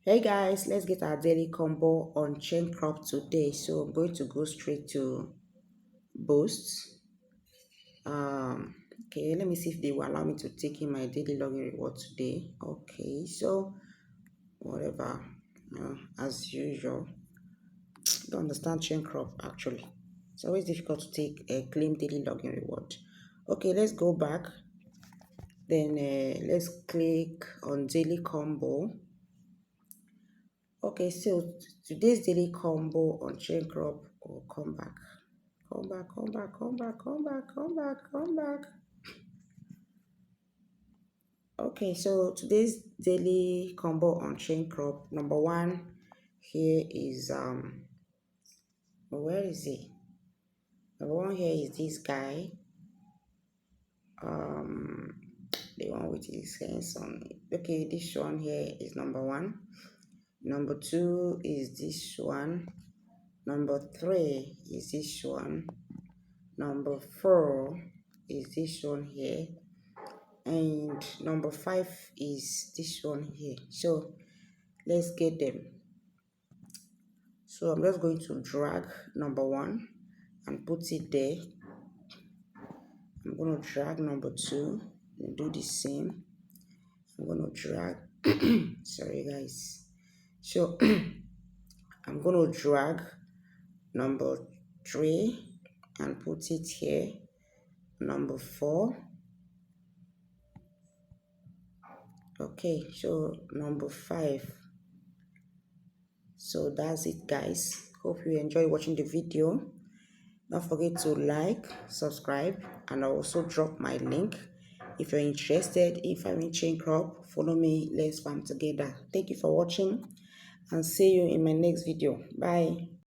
Hey guys, let's get our daily combo on Chaincrop today. So I'm going to go straight to boosts. Okay, let me see if they will allow me to take in my daily login reward today. Okay, so whatever, as usual. I don't understand Chaincrop actually. It's always difficult to take a claim daily login reward. Okay, let's go back. Then let's click on daily combo. Okay, so today's daily combo on Chaincrop will come back. Come back, come back, come back, come back, come back, come back. Okay, so today's daily combo on Chaincrop. Number one here is where is he? Number one here is this guy. Um the one with his hands on it. Okay, this one here is number one. Number two is this one. Number three is this one. Number four is this one here, and number five is this one here. So let's get them. So I'm just going to drag number one and put it there. I'm going to drag number two and do the same. I'm going to drag sorry guys. So I'm going to drag number three and put it here. Number four. Okay, so number five. So that's it guys. Hope you enjoy watching the video. Don't forget to like, subscribe, and I'll also drop my link. If you're interested, if I'm in Chaincrop, follow me. Let's farm together. Thank you for watching and see you in my next video. Bye.